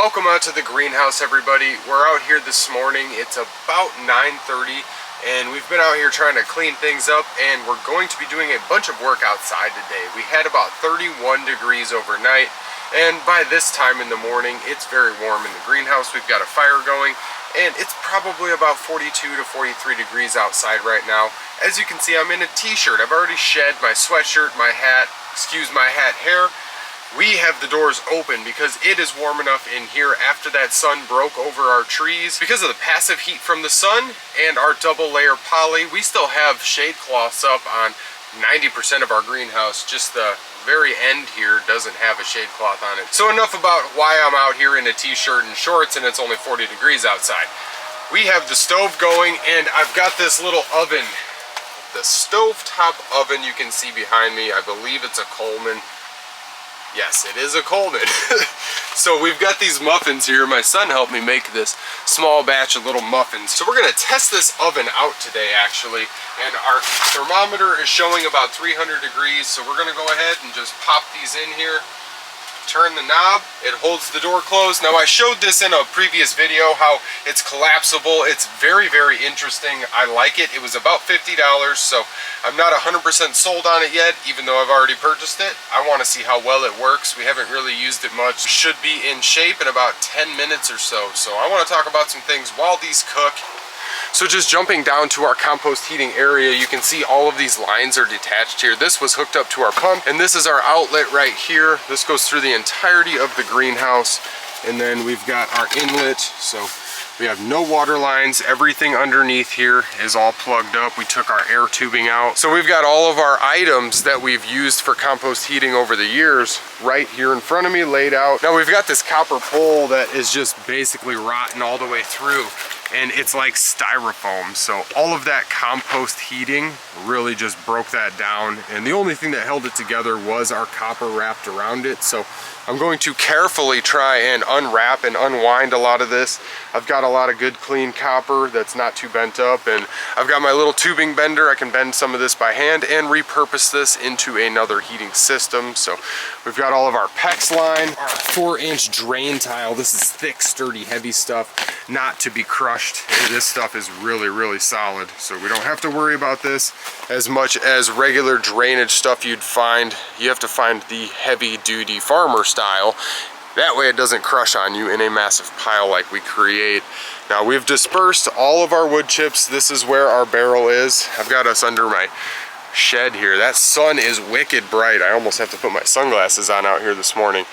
Welcome out to the greenhouse, everybody. We're out here this morning. It's about 9:30 and we've been out here trying to clean things up, and we're going to be doing a bunch of work outside today. We had about 31 degrees overnight, and by this time in the morning it's very warm in the greenhouse. We've got a fire going and it's probably about 42 to 43 degrees outside right now. As you can see, I'm in a t-shirt. I've already shed my sweatshirt, my hat, hair. We have the doors open because it is warm enough in here after that sun broke over our trees. Because of the passive heat from the sun and our double layer poly, we still have shade cloths up on 90% of our greenhouse. Just the very end here doesn't have a shade cloth on it. So enough about why I'm out here in a t-shirt and shorts and it's only 40 degrees outside. We have the stove going, and I've got this little oven. The stovetop oven you can see behind me. I believe it's a Coleman. Yes, it is a Coleman. So we've got these muffins here. My son helped me make this small batch of little muffins. So we're gonna test this oven out today, actually. And our thermometer is showing about 300 degrees. So we're gonna go ahead and just pop these in here. Turn the knob, it holds the door closed. Now, I showed this in a previous video, how it's collapsible. It's very, very interesting. I like it. It was about $50, so I'm not 100% sold on it yet, even though I've already purchased it. I want to see how well it works. We haven't really used it much. It should be in shape in about 10 minutes or so. So I want to talk about some things while these cook. So just jumping down to our compost heating area, you can see all of these lines are detached here. This was hooked up to our pump, and this is our outlet right here. This goes through the entirety of the greenhouse, and then we've got our inlet. So we have no water lines. Everything underneath here is all plugged up. We took our air tubing out. So we've got all of our items that we've used for compost heating over the years right here in front of me, laid out. Now we've got this copper pole that is just basically rotten all the way through, and it's like styrofoam. So all of that compost heating really just broke that down, and the only thing that held it together was our copper wrapped around it. So I'm going to carefully try and unwrap and unwind a lot of this. I've got a lot of good clean copper that's not too bent up, and I've got my little tubing bender. I can bend some of this by hand and repurpose this into another heating system. So we've got all of our PEX line, our 4-inch drain tile. This is thick, sturdy, heavy stuff, not to be crushed. This stuff is really, really solid. So we don't have to worry about this as much as regular drainage stuff you'd find. You have to find the heavy duty farmer style. That way it doesn't crush on you in a massive pile like we create. Now we've dispersed all of our wood chips. This is where our barrel is. I've got us under my shed here. That sun is wicked bright. I almost have to put my sunglasses on out here this morning.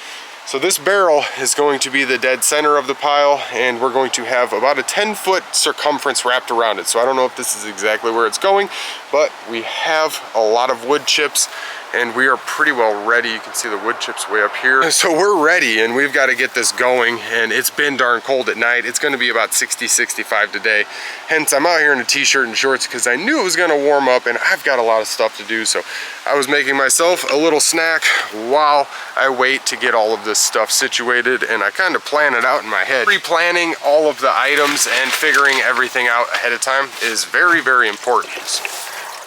So this barrel is going to be the dead center of the pile, and we're going to have about a 10-foot circumference wrapped around it. So I don't know if this is exactly where it's going, but we have a lot of wood chips and we are pretty well ready. You can see the wood chips way up here. So we're ready, and we've got to get this going, and it's been darn cold at night. It's going to be about 60, 65 today. Hence, I'm out here in a t-shirt and shorts because I knew it was going to warm up, and I've got a lot of stuff to do. So I was making myself a little snack while I wait to get all of this stuff situated, and I kind of plan it out in my head. Pre-planning all of the items and figuring everything out ahead of time is very, very important. So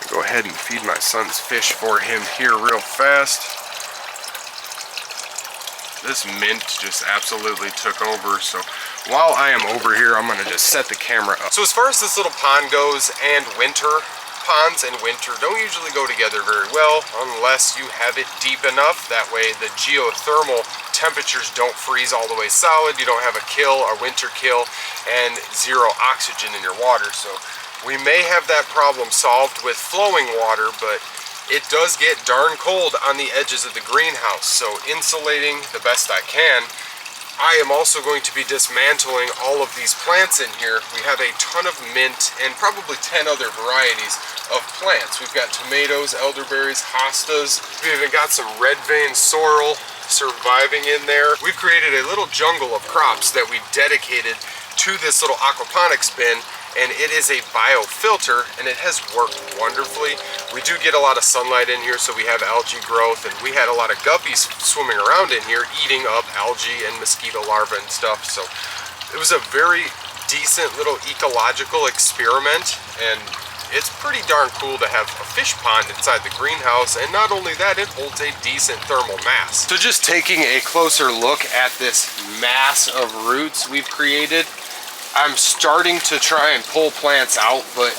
go ahead and feed my son's fish for him here real fast. This mint just absolutely took over, so while I am over here, I'm gonna just set the camera up. So as far as this little pond goes, and ponds and winter don't usually go together very well unless you have it deep enough. That way the geothermal temperatures don't freeze all the way solid. You don't have a winter kill, and zero oxygen in your water. So we may have that problem solved with flowing water, but it does get darn cold on the edges of the greenhouse. So insulating the best I can. I am also going to be dismantling all of these plants in here. We have a ton of mint and probably 10 other varieties of plants. We've got tomatoes, elderberries, hostas. We've even got some red vein sorrel surviving in there. We've created a little jungle of crops that we dedicated to this little aquaponics bin, and it is a biofilter, and it has worked wonderfully. We do get a lot of sunlight in here, so we have algae growth, and we had a lot of guppies swimming around in here eating up algae and mosquito larvae and stuff. So it was a very decent little ecological experiment, and it's pretty darn cool to have a fish pond inside the greenhouse, and not only that, it holds a decent thermal mass. So just taking a closer look at this mass of roots we've created, I'm starting to try and pull plants out, but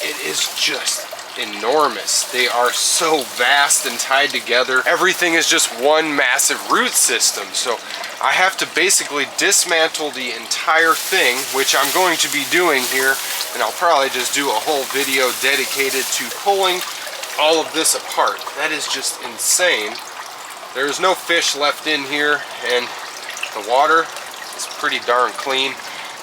it is just enormous. They are so vast and tied together. Everything is just one massive root system. So I have to basically dismantle the entire thing, which I'm going to be doing here, and I'll probably just do a whole video dedicated to pulling all of this apart. That is just insane. There's no fish left in here, and the water is pretty darn clean,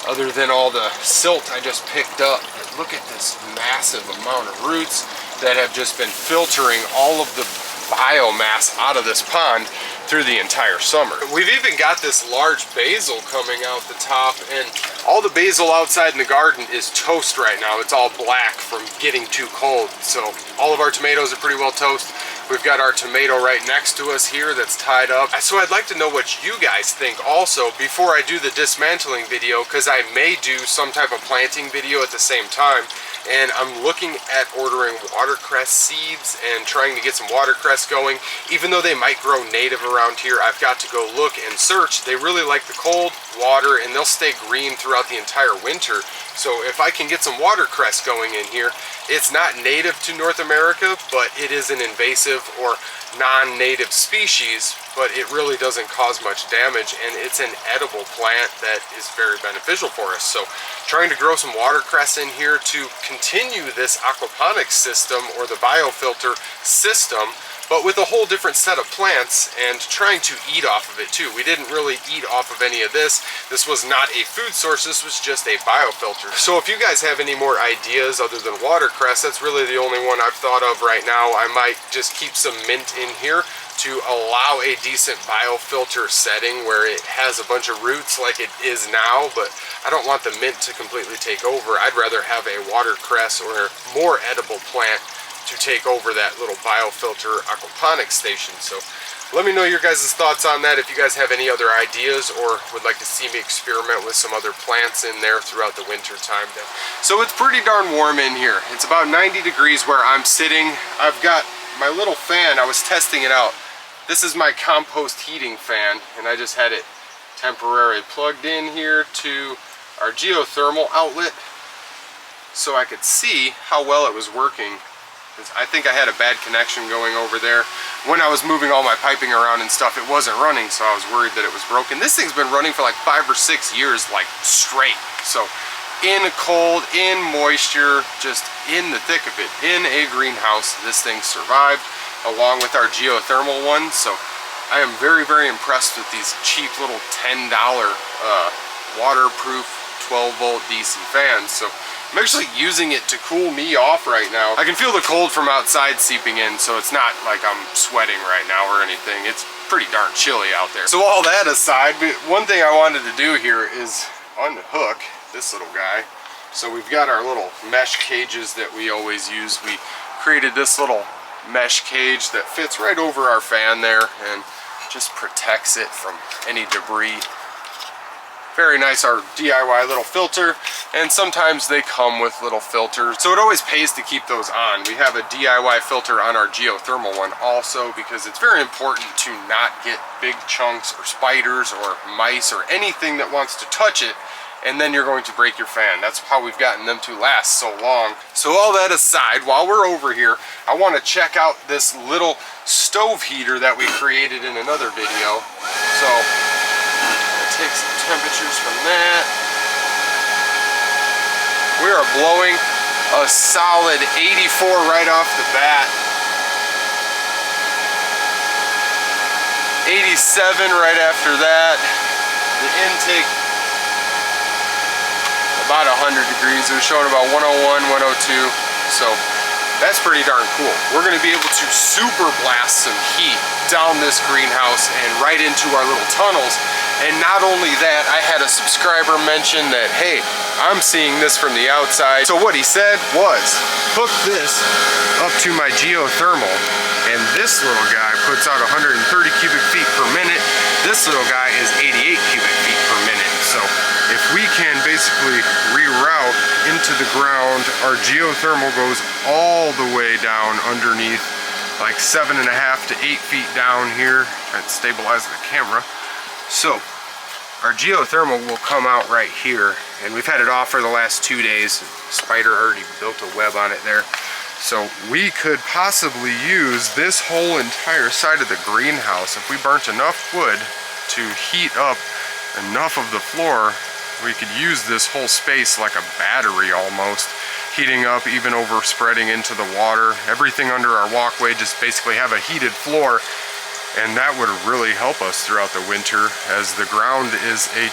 other than all the silt I just picked up. Look at this massive amount of roots that have just been filtering all of the biomass out of this pond through the entire summer. We've even got this large basil coming out the top, and all the basil outside in the garden is toast right now. It's all black from getting too cold. So all of our tomatoes are pretty well toast. We've got our tomato right next to us here that's tied up. So I'd like to know what you guys think also before I do the dismantling video, because I may do some type of planting video at the same time. And I'm looking at ordering watercress seeds and trying to get some watercress going. Even though they might grow native around here, I've got to go look and search. They really like the cold water, and they'll stay green throughout the entire winter. So if I can get some watercress going in here, it's not native to North America, but it is an invasive or non-native species, but it really doesn't cause much damage, and it's an edible plant that is very beneficial for us. So trying to grow some watercress in here to continue this aquaponics system, or the biofilter system, but with a whole different set of plants, and trying to eat off of it too. We didn't really eat off of any of this. This was not a food source, this was just a biofilter. So if you guys have any more ideas other than watercress, that's really the only one I've thought of right now. I might just keep some mint in here to allow a decent biofilter setting where it has a bunch of roots like it is now, but I don't want the mint to completely take over. I'd rather have a watercress or more edible plant to take over that little biofilter aquaponics station. So let me know your guys' thoughts on that, if you guys have any other ideas or would like to see me experiment with some other plants in there throughout the winter time. So it's pretty darn warm in here. It's about 90 degrees where I'm sitting. I've got my little fan. I was testing it out. This is my Compost heating fan, and I just had it temporarily plugged in here to our geothermal outlet so I could see how well it was working. I think I had a bad connection going over there. When I was moving all my piping around and stuff, it wasn't running, so I was worried that it was broken. This thing's been running for like 5 or 6 years, like straight. So in cold, in moisture, just in the thick of it, in a greenhouse, this thing survived, along with our geothermal one. So I am very, very impressed with these cheap little $10 waterproof 12-volt DC fans. So I'm actually using it to cool me off right now. I can feel the cold from outside seeping in, so it's not like I'm sweating right now or anything. It's pretty darn chilly out there. So all that aside, one thing I wanted to do here is unhook this little guy. So we've got our little mesh cages that we always use. We created this little mesh cage that fits right over our fan there and just protects it from any debris. Very nice, our DIY little filter, and sometimes they come with little filters, so it always pays to keep those on. We have a DIY filter on our geothermal one also, because it's very important to not get big chunks or spiders or mice or anything that wants to touch it, and then you're going to break your fan. That's how we've gotten them to last so long. So all that aside, while we're over here, I want to check out this little stove heater that we created in another video. So take some temperatures from that. We are blowing a solid 84 right off the bat. 87 right after that. The intake about 100 degrees. It was showing about 101, 102. So that's pretty darn cool. We're going to be able to super blast some heat down this greenhouse and right into our little tunnels. And not only that, I had a subscriber mention that, hey, I'm seeing this from the outside. So what he said was, hook this up to my geothermal, and this little guy puts out 130 cubic feet per minute. This little guy is 88 cubic feet per minute. So if we can basically reroute into the ground. Our geothermal goes all the way down underneath, like 7.5 to 8 feet down here. Trying to stabilize the camera. So our geothermal will come out right here, and we've had it off for the last 2 days. Spider already built a web on it there. So we could possibly use this whole entire side of the greenhouse. If we burnt enough wood to heat up enough of the floor, we could use this whole space like a battery almost, heating up, even over spreading into the water. Everything under our walkway just basically have a heated floor, and that would really help us throughout the winter, as the ground is a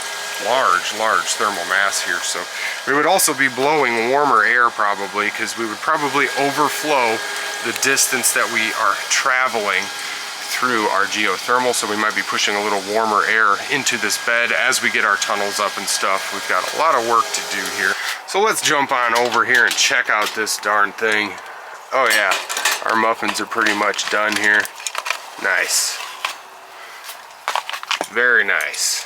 large thermal mass here. So we would also be blowing warmer air probably, because we would probably overflow the distance that we are traveling through our geothermal, so we might be pushing a little warmer air into this bed as we get our tunnels up and stuff. We've got a lot of work to do here. So let's jump on over here and check out this darn thing. Oh yeah, our muffins are pretty much done here. Nice. Very nice.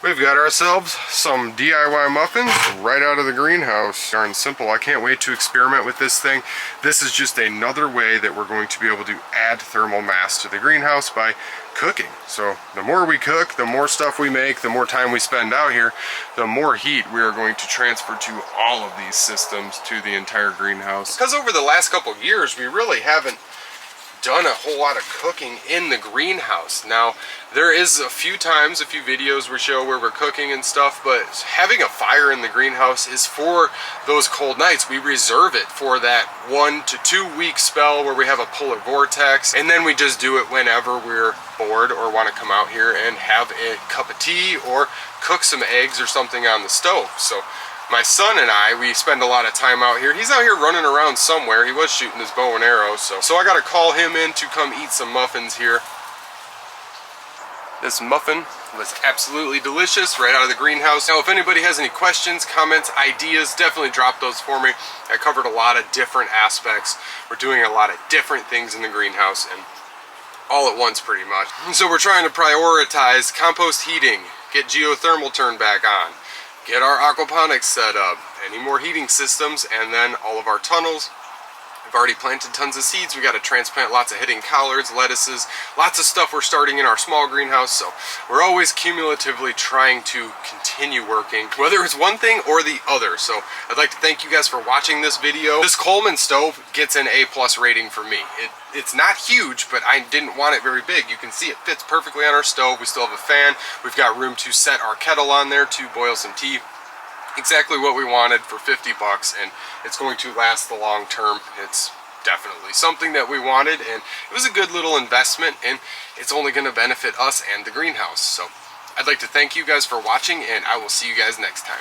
We've got ourselves some DIY muffins right out of the greenhouse. Darn simple. I can't wait to experiment with this thing. This is just another way that we're going to be able to add thermal mass to the greenhouse by cooking. So the more we cook, the more stuff we make, the more time we spend out here, the more heat we are going to transfer to all of these systems to the entire greenhouse. Because over the last couple of years, we really haven't done a whole lot of cooking in the greenhouse. Now, there is a few videos we show where we're cooking and stuff, but having a fire in the greenhouse is for those cold nights. We reserve it for that 1 to 2 week spell where we have a polar vortex, and then we just do it whenever we're bored or want to come out here and have a cup of tea or cook some eggs or something on the stove. So my son and I, we spend a lot of time out here. He's out here running around somewhere. He was shooting his bow and arrow, so I got to call him in to come eat some muffins here. This muffin was absolutely delicious right out of the greenhouse. Now, if anybody has any questions, comments, ideas, definitely drop those for me. I covered a lot of different aspects. We're doing a lot of different things in the greenhouse, and all at once pretty much. And so we're trying to prioritize compost heating, get geothermal turned back on, get our aquaponics set up, any more heating systems, and then all of our tunnels. We've already planted tons of seeds. We got to transplant lots of hidden collards, lettuces, lots of stuff we're starting in our small greenhouse. So we're always cumulatively trying to continue working, whether it's one thing or the other. So I'd like to thank you guys for watching this video. This Coleman stove gets an A+ rating for me. It's not huge, but I didn't want it very big. You can see it fits perfectly on our stove. We still have a fan. We've got room to set our kettle on there to boil some tea. Exactly what we wanted for 50 bucks, and it's going to last the long term. It's definitely something that we wanted, and it was a good little investment, and it's only going to benefit us and the greenhouse. So I'd like to thank you guys for watching, and I will see you guys next time.